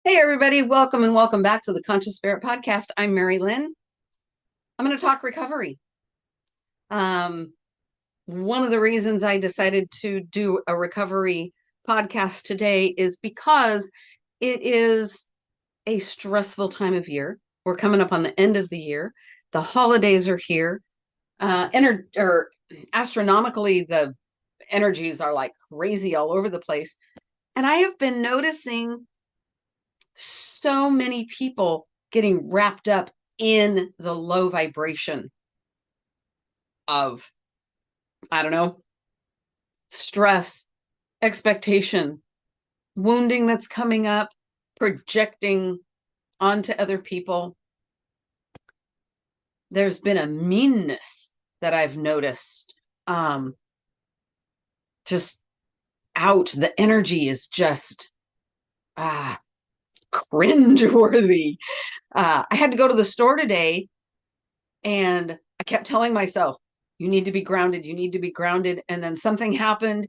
Hey, everybody, welcome and welcome back to the Conscious Spirit Podcast. I'm Mari-Lyn. I'm going to talk recovery. Um, One of the reasons I decided to do a recovery podcast today is because it is a stressful time of year. We're coming up on the end of the year. The holidays are here. Or astronomically, the energies are like crazy all over the place. And I have been noticing so many people getting wrapped up in the low vibration of, I don't know, stress, expectation, wounding that's coming up, projecting onto other people. There's been a meanness that I've noticed. Just out. The energy is just cringe worthy. I had to go to the store today and I kept telling myself, you need to be grounded. You need to be grounded. And then something happened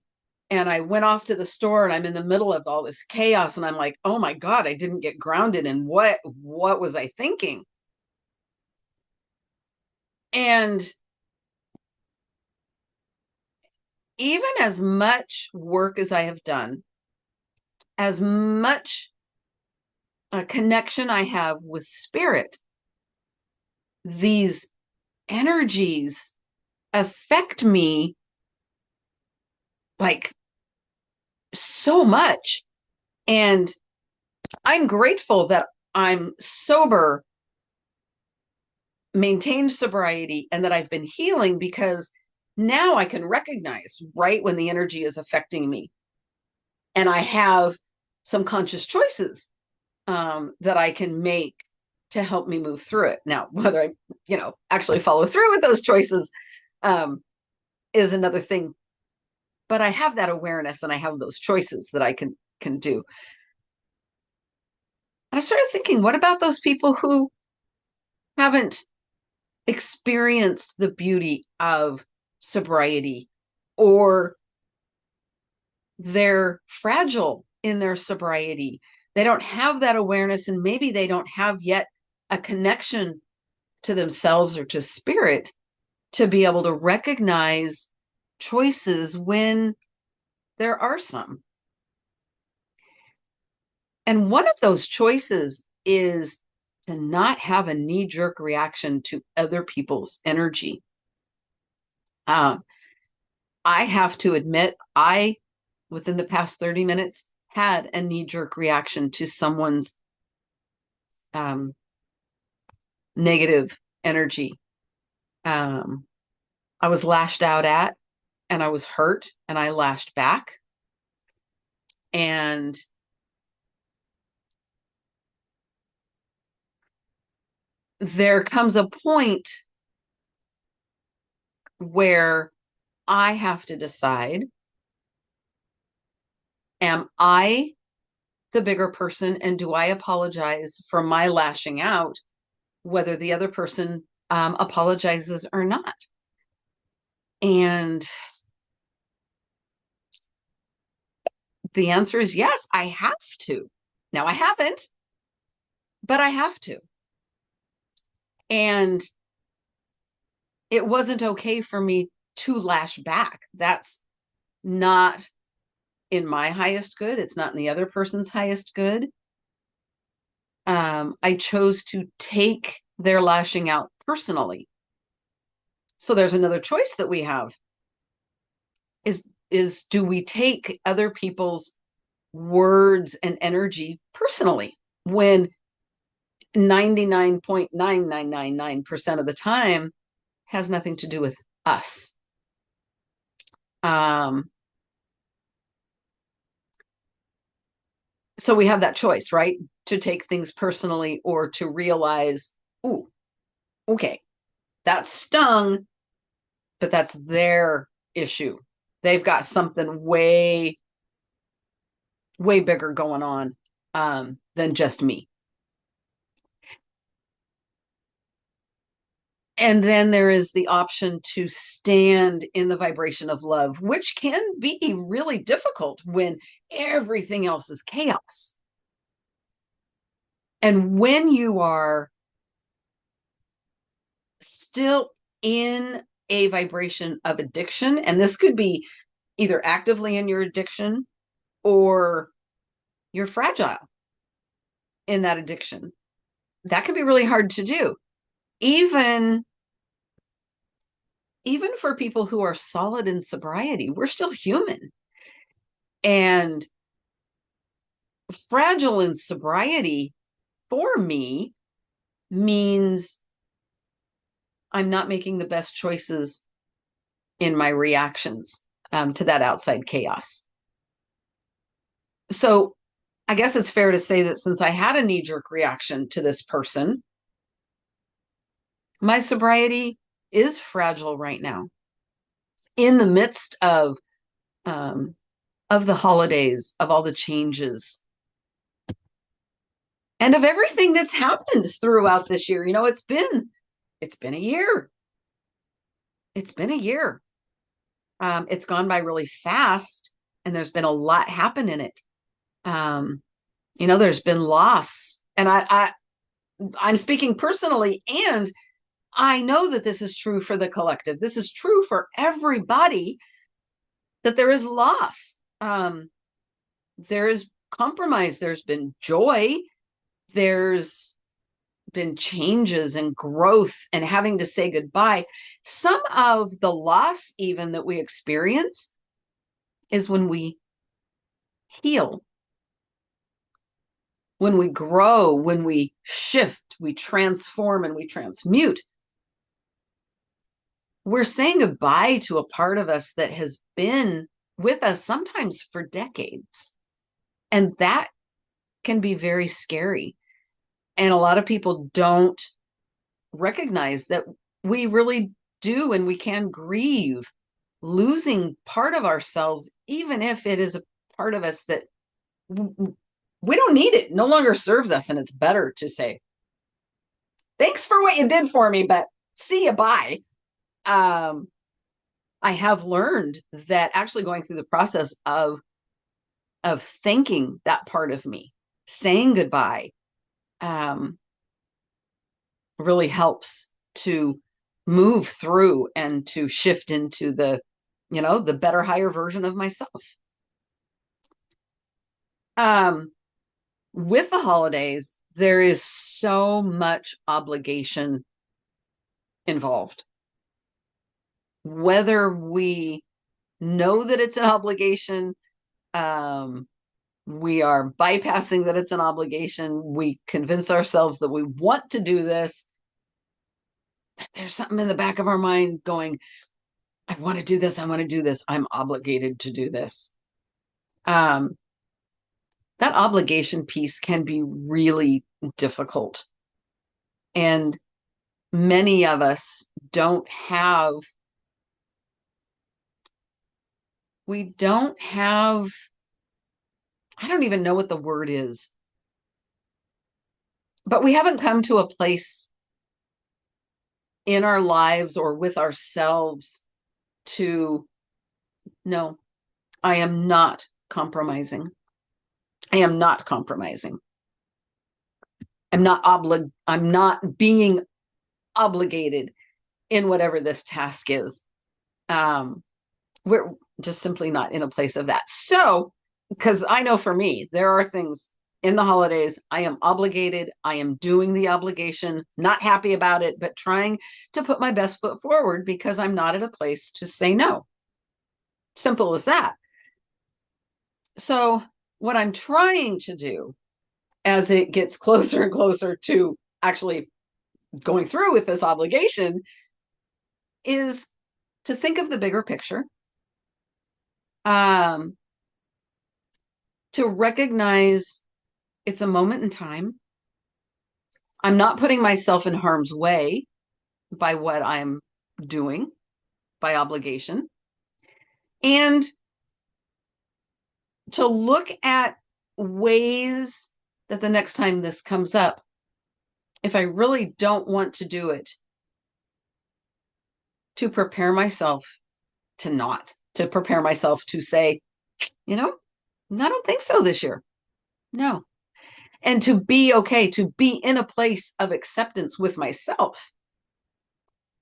and I went off to the store and I'm in the middle of all this chaos. And I'm like, oh my God, I didn't get grounded. And what was I thinking? And even as much work as I have done, as much a connection I have with spirit, these energies affect me like so much. And I'm grateful that I'm sober, maintained sobriety, and that I've been healing because now I can recognize right when the energy is affecting me. And I have some conscious choices that I can make to help me move through it. Now, whether I, actually follow through with those choices um, is another thing. But I have that awareness and I have those choices that I can do. I started thinking, what about those people who haven't experienced the beauty of sobriety, or they're fragile in their sobriety? They don't have that awareness, and maybe they don't have yet a connection to themselves or to spirit to be able to recognize choices when there are some. And one of those choices is to not have a knee-jerk reaction to other people's energy. Um, I have to admit, within the past 30 minutes, had a knee-jerk reaction to someone's um, negative energy. I was lashed out at, and I was hurt, and I lashed back. And there comes a point where I have to decide, am I the bigger person, and do I apologize for my lashing out, whether the other person apologizes or not? And the answer is yes, I have to. Now, I haven't, but I have to. And it wasn't okay for me to lash back. That's not in my highest good. It's not in the other person's highest good. I chose to take their lashing out personally. So there's another choice that we have is do we take other people's words and energy personally when 99.9999% of the time has nothing to do with us? So we have that choice, right? To take things personally or to realize, oh, okay, that stung, but that's their issue. They've got something way, way bigger going on than just me. And then there is the option to stand in the vibration of love, which can be really difficult when everything else is chaos. And when you are still in a vibration of addiction, and this could be either actively in your addiction or you're fragile in that addiction, that can be really hard to do. Even for people who are solid in sobriety, we're still human. And fragile in sobriety for me means I'm not making the best choices in my reactions to that outside chaos. So I guess it's fair to say that since I had a knee-jerk reaction to this person, my sobriety is fragile right now. In the midst of the holidays, of all the changes, and of everything that's happened throughout this year. It's been a year. It's been a year. It's gone by really fast, and there's been a lot happen in it. There's been loss, and I'm speaking personally, and I know that this is true for the collective. This is true for everybody, that there is loss. There is compromise. There's been joy. There's been changes and growth and having to say goodbye. Some of the loss even that we experience is when we heal, when we grow, when we shift, we transform, and we transmute. We're saying goodbye to a part of us that has been with us sometimes for decades. And that can be very scary. And a lot of people don't recognize that we really do, and we can grieve losing part of ourselves, even if it is a part of us that we don't need. It no longer serves us, and it's better to say, thanks for what you did for me, but see you, bye. I have learned that actually going through the process of thanking that part of me, saying goodbye, really helps to move through and to shift into the better, higher version of myself. With the holidays, there is so much obligation involved. Whether we know that it's an obligation, we are bypassing that it's an obligation, we convince ourselves that we want to do this, but there's something in the back of our mind going, I want to do this, I want to do this, I'm obligated to do this. That obligation piece can be really difficult. And many of us we don't have, I don't even know what the word is, but we haven't come to a place in our lives or with ourselves to, no, I am not compromising. I am not compromising. I'm not being obligated in whatever this task is. We're just simply not in a place of that. So, because I know for me, there are things in the holidays, I am obligated, I am doing the obligation, not happy about it, but trying to put my best foot forward because I'm not at a place to say no. Simple as that. So what I'm trying to do as it gets closer and closer to actually going through with this obligation is to think of the bigger picture, to recognize it's a moment in time. I'm not putting myself in harm's way by what I'm doing, by obligation. And to look at ways that the next time this comes up, if I really don't want to do it, to prepare myself to prepare myself to say, I don't think so this year. No. and to be okay, to be in a place of acceptance with myself.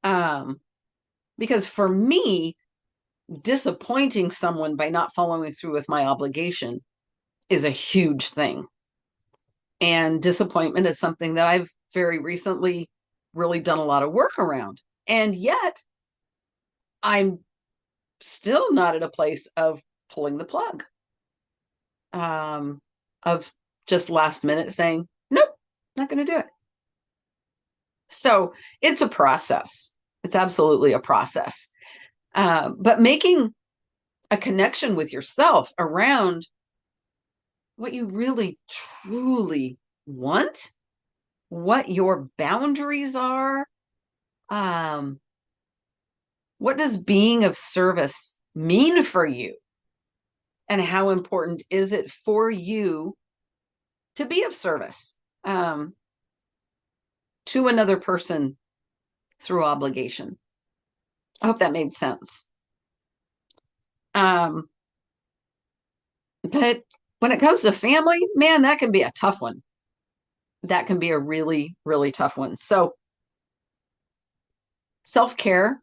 Because for me, disappointing someone by not following through with my obligation is a huge thing. And disappointment is something that I've very recently really done a lot of work around. And yet I'm still not at a place of pulling the plug, of just last minute saying, nope, not going to do it. So it's a process. It's absolutely a process. But making a connection with yourself around what you really, truly want, what your boundaries are, what does being of service mean for you? And how important is it for you to be of service to another person through obligation? I hope that made sense. But when it comes to family, man, that can be a tough one. That can be a really, really tough one. So self-care,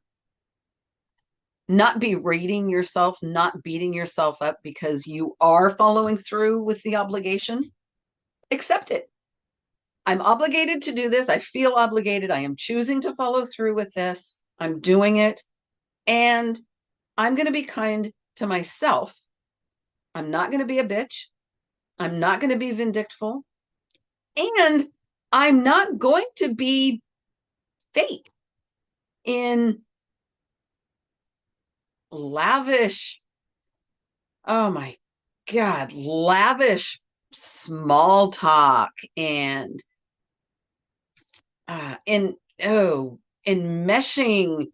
not berating yourself, not beating yourself up because you are following through with the obligation. Accept it. I'm obligated to do this. I feel obligated. I am choosing to follow through with this. I'm doing it. And I'm going to be kind to myself. I'm not going to be a bitch. I'm not going to be vindictful. And I'm not going to be fake in lavish, oh my God, lavish small talk and in meshing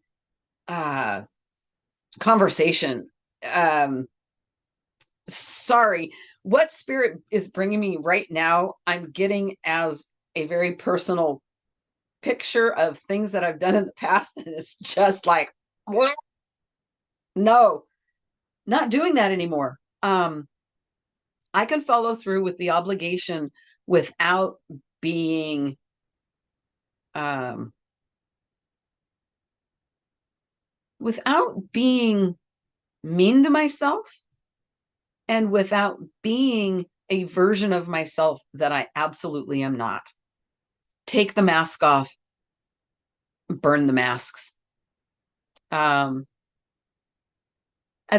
conversation. Sorry, what spirit is bringing me right now, I'm getting as a very personal picture of things that I've done in the past, and it's just like, what? No, not doing that anymore. I can follow through with the obligation without being mean to myself, and without being a version of myself that I absolutely am not. Take the mask off, burn the masks. At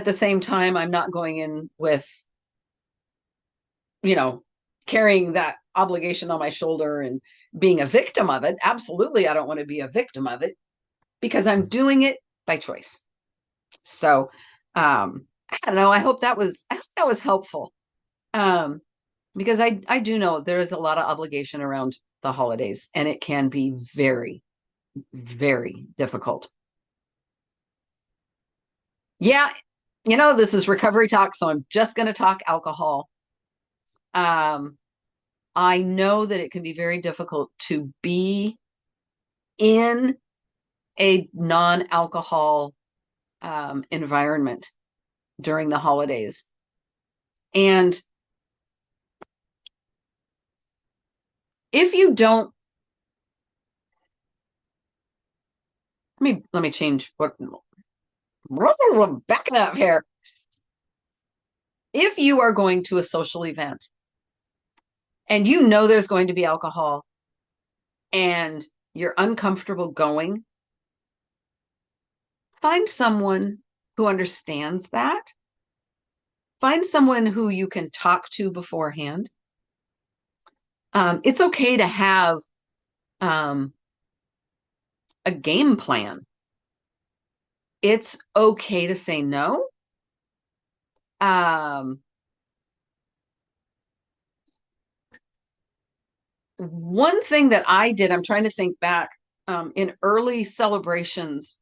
the same time, I'm not going in with, carrying that obligation on my shoulder and being a victim of it. Absolutely, I don't want to be a victim of it because I'm doing it by choice. So, I don't know. I hope that was helpful. Because I do know there is a lot of obligation around the holidays, and it can be very, very difficult. Yeah, this is recovery talk, so I'm just going to talk alcohol. I know that it can be very difficult to be in a non-alcohol environment during the holidays. And if you don't, let me change what, backing up here. If you are going to a social event and you know there's going to be alcohol and you're uncomfortable going, find someone who understands that. Find someone who you can talk to beforehand. It's okay to have a game plan. It's okay to say no. One thing that I did, I'm trying to think back, in early celebrations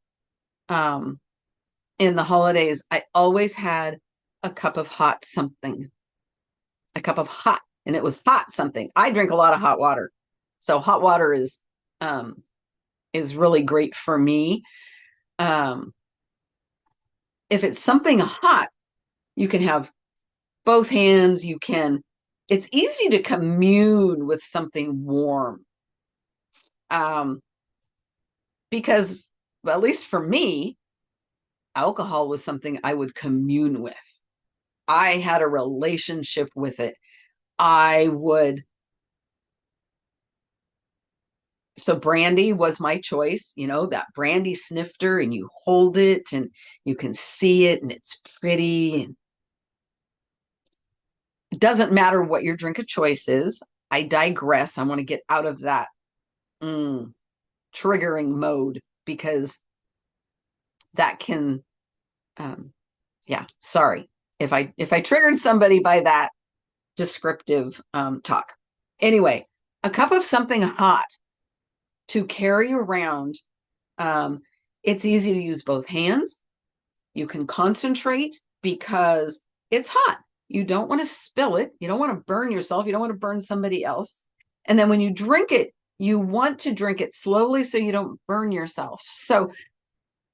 in the holidays, I always had a cup of hot something, and it was hot something. I drink a lot of hot water. So hot water is really great for me. If it's something hot, you can have both hands. You can it's easy to commune with something warm. Because well, at least for me, alcohol was something I would commune with. I had a relationship with it. I would, so brandy was my choice, that brandy snifter, and you hold it and you can see it and it's pretty. And it doesn't matter what your drink of choice is. I digress. I want to get out of that triggering mode because that can, yeah, sorry if I triggered somebody by that descriptive talk. Anyway, a cup of something hot to carry around. It's easy to use both hands. You can concentrate because it's hot. You don't want to spill it. You don't want to burn yourself. You don't want to burn somebody else. And then when you drink it, you want to drink it slowly so you don't burn yourself. So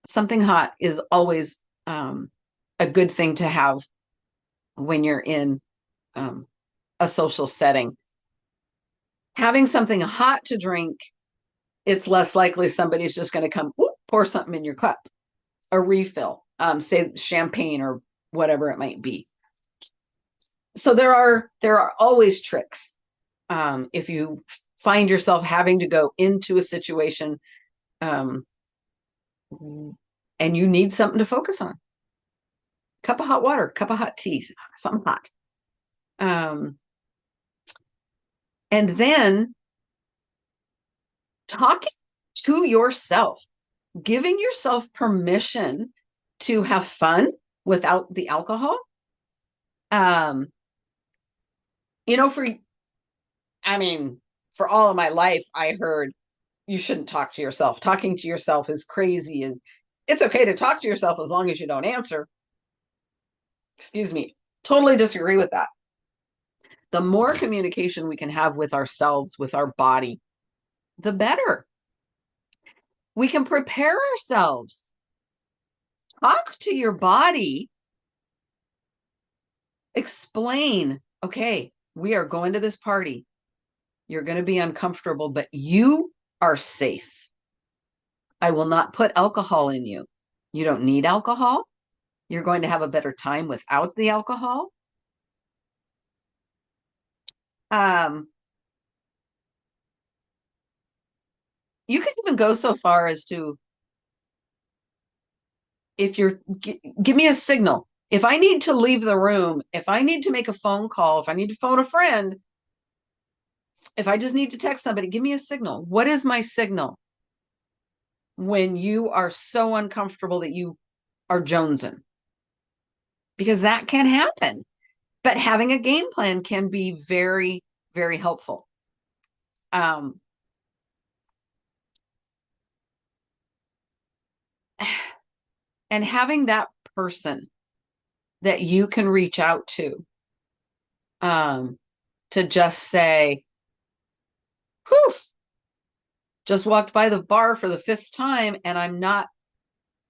something hot is always a good thing to have when you're in a social setting. Having something hot to drink, it's less likely somebody's just going to come pour something in your cup, a refill, say champagne or whatever it might be. So there are always tricks. If you find yourself having to go into a situation and you need something to focus on, cup of hot water, cup of hot tea, something hot. And then talking to yourself, giving yourself permission to have fun without the alcohol. For all of my life, I heard you shouldn't talk to yourself. Talking to yourself is crazy. And it's okay to talk to yourself as long as you don't answer. Excuse me. Totally disagree with that. The more communication we can have with ourselves, with our body, the better. We can prepare ourselves. Talk to your body. Explain, okay, we are going to this party. You're going to be uncomfortable, but you are safe. I will not put alcohol in you. You don't need alcohol. You're going to have a better time without the alcohol. You can even go so far as to, if you're, give me a signal. If I need to leave the room, if I need to make a phone call, if I need to phone a friend, if I just need to text somebody, give me a signal. What is my signal when you are so uncomfortable that you are jonesing? Because that can happen. But having a game plan can be very, very helpful. And having that person that you can reach out to just say, whew, just walked by the bar for the 5th time and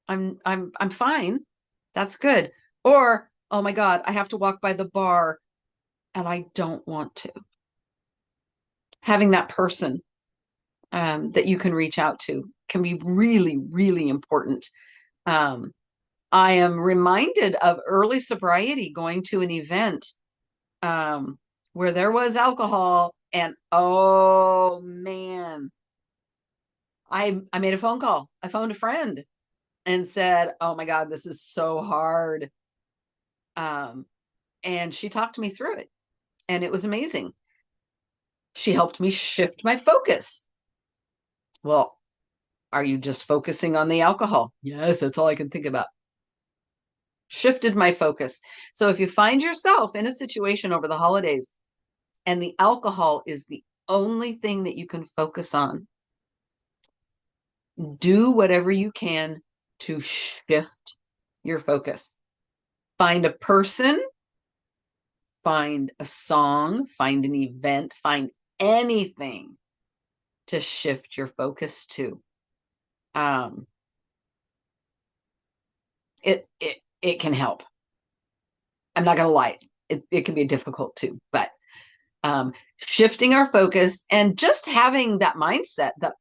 I'm fine. That's good. Or, oh my God, I have to walk by the bar and I don't want to. Having that person that you can reach out to can be really, really important. I am reminded of early sobriety, going to an event where there was alcohol, and oh man, I made a phone call. I phoned a friend and said, oh my God, this is so hard. And she talked me through it, and it was amazing. She helped me shift my focus. Well, are you just focusing on the alcohol? Yes, that's all I can think about. Shifted my focus. So if you find yourself in a situation over the holidays and the alcohol is the only thing that you can focus on, do whatever you can to shift your focus. Find a person, find a song, find an event, find anything to shift your focus to. It can help. I'm not going to lie. It can be difficult too, but Shifting our focus and just having that mindset that,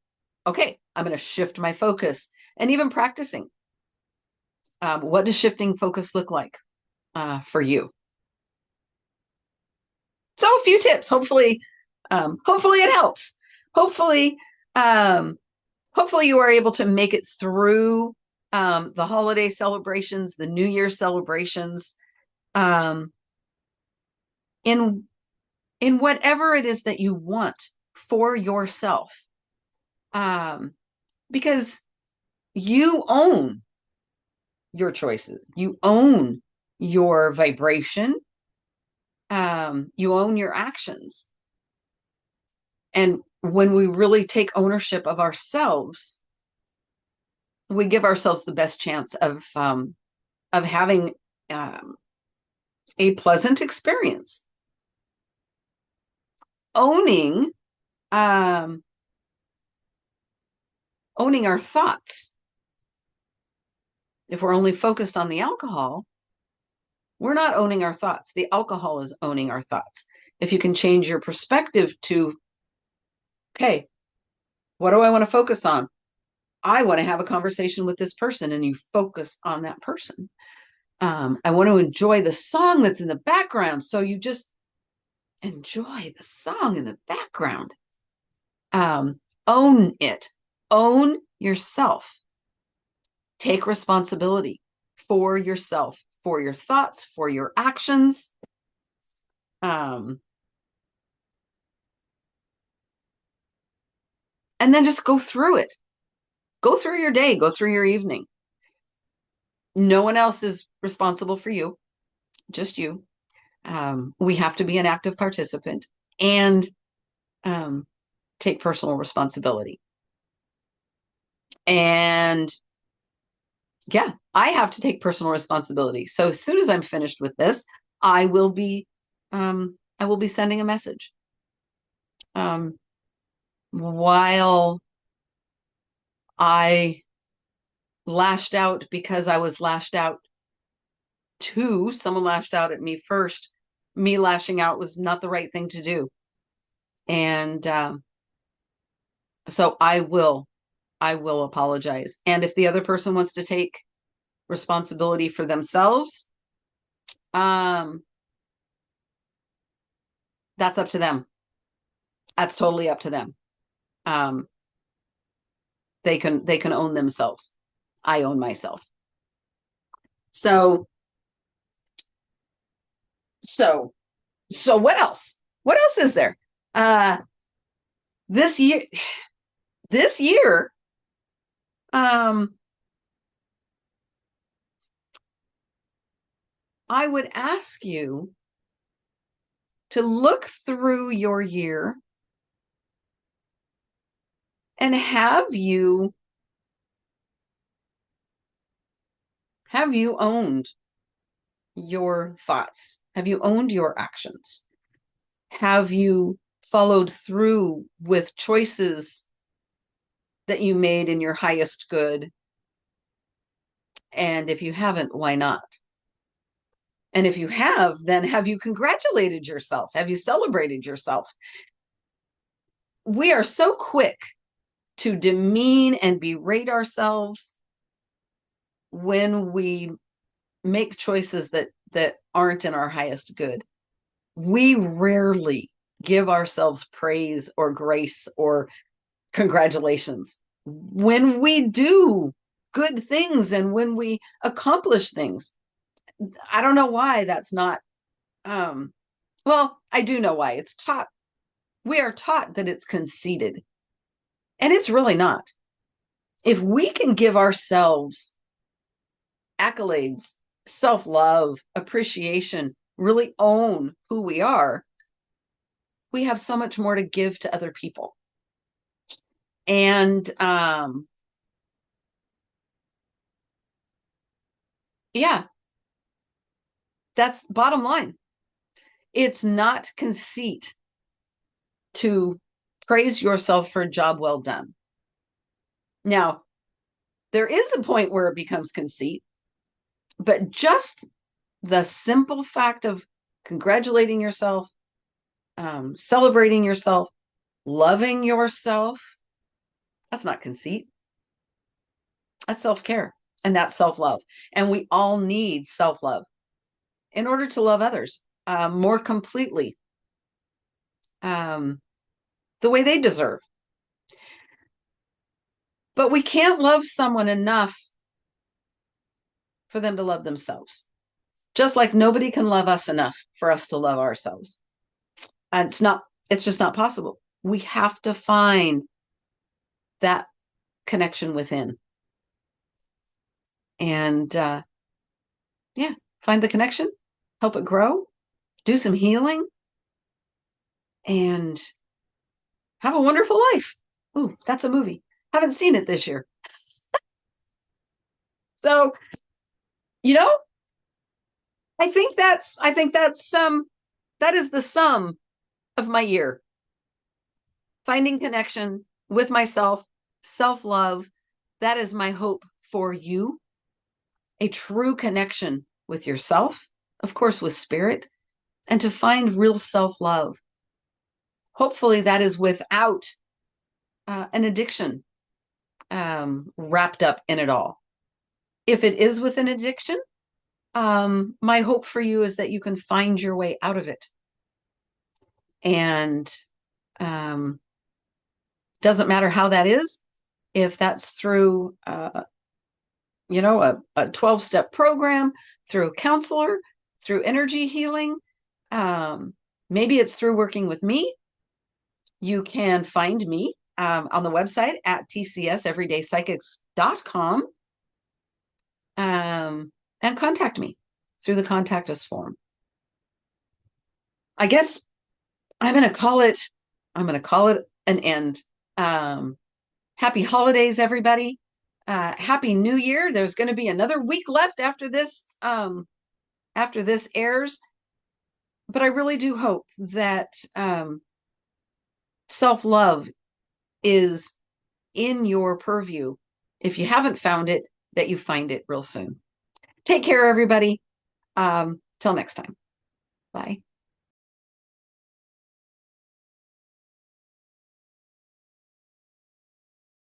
okay, I'm going to shift my focus, and even practicing. What does shifting focus look like for you? So a few tips. Hopefully it helps. Hopefully, um, hopefully you are able to make it through the holiday celebrations, the New Year celebrations, um, in in whatever it is that you want for yourself, because you own your choices, you own your vibration, you own your actions. And when we really take ownership of ourselves, we give ourselves the best chance of having um, a pleasant experience. Owning um, owning our thoughts. If we're only focused on the alcohol, we're not owning our thoughts. The alcohol is owning our thoughts. If you can change your perspective to, okay, what do I want to focus on? I want to have a conversation with this person, and you focus on that person. I want to enjoy the song that's in the background. So you just enjoy the song in the background. Own it. Own yourself. Take responsibility for yourself, for your thoughts, for your actions. And then just go through it. Go through your day, go through your evening. No one else is responsible for you, just you. We have to be an active participant and take personal responsibility. And yeah, I have to take personal responsibility. So as soon as I'm finished with this, I will be sending a message. While I lashed out because I was lashed out to, someone lashed out at me first. Me lashing out was not the right thing to do. And so I will apologize. And if the other person wants to take responsibility for themselves, that's up to them. That's totally up to them. They can own themselves. I own myself. So what else? What else is there? This year, this year, I would ask you to look through your year and have you owned your thoughts? Have you owned your actions? Have you followed through with choices that you made in your highest good? And if you haven't, why not? And if you have, then have you congratulated yourself? Have you celebrated yourself? We are so quick to demean and berate ourselves when we make choices that aren't in our highest good. We rarely give ourselves praise or grace or congratulations when we do good things and when we accomplish things. I don't know why that's not well, I do know why. It's taught. We are taught that it's conceited, and it's really not. If we can give ourselves accolades, self-love, appreciation, really own who we are, we have so much more to give to other people. And yeah, that's bottom line. It's not conceit to praise yourself for a job well done. Now, there is a point where it becomes conceit, but just the simple fact of congratulating yourself, celebrating yourself, loving yourself. That's not conceit. That's self-care, and that's self-love. And we all need self-love in order to love others more completely, the way they deserve. But we can't love someone enough for them to love themselves. Just like nobody can love us enough for us to love ourselves. And it's just not possible. We have to find that connection within. And yeah, find the connection, help it grow, do some healing, and have a wonderful life. Ooh, that's a movie. Haven't seen it this year. So, you know, that is the sum of my year. Finding connection with myself, self-love. That is my hope for you. A true connection with yourself, of course, with spirit, and to find real self-love. Hopefully that is without an addiction wrapped up in it all. If it is with an addiction, my hope for you is that you can find your way out of it. And doesn't matter how that is, if that's through a 12-step program, through a counselor, through energy healing, maybe it's through working with me. You can find me on the website at tcseverydayspsychics.com and contact me through the contact us form. I guess I'm going to call it an end. Happy holidays, everybody. Happy New Year. There's going to be another week left after this airs. But I really do hope that self-love is in your purview. If you haven't found it, that you find it real soon. Take care, everybody. Till next time. Bye.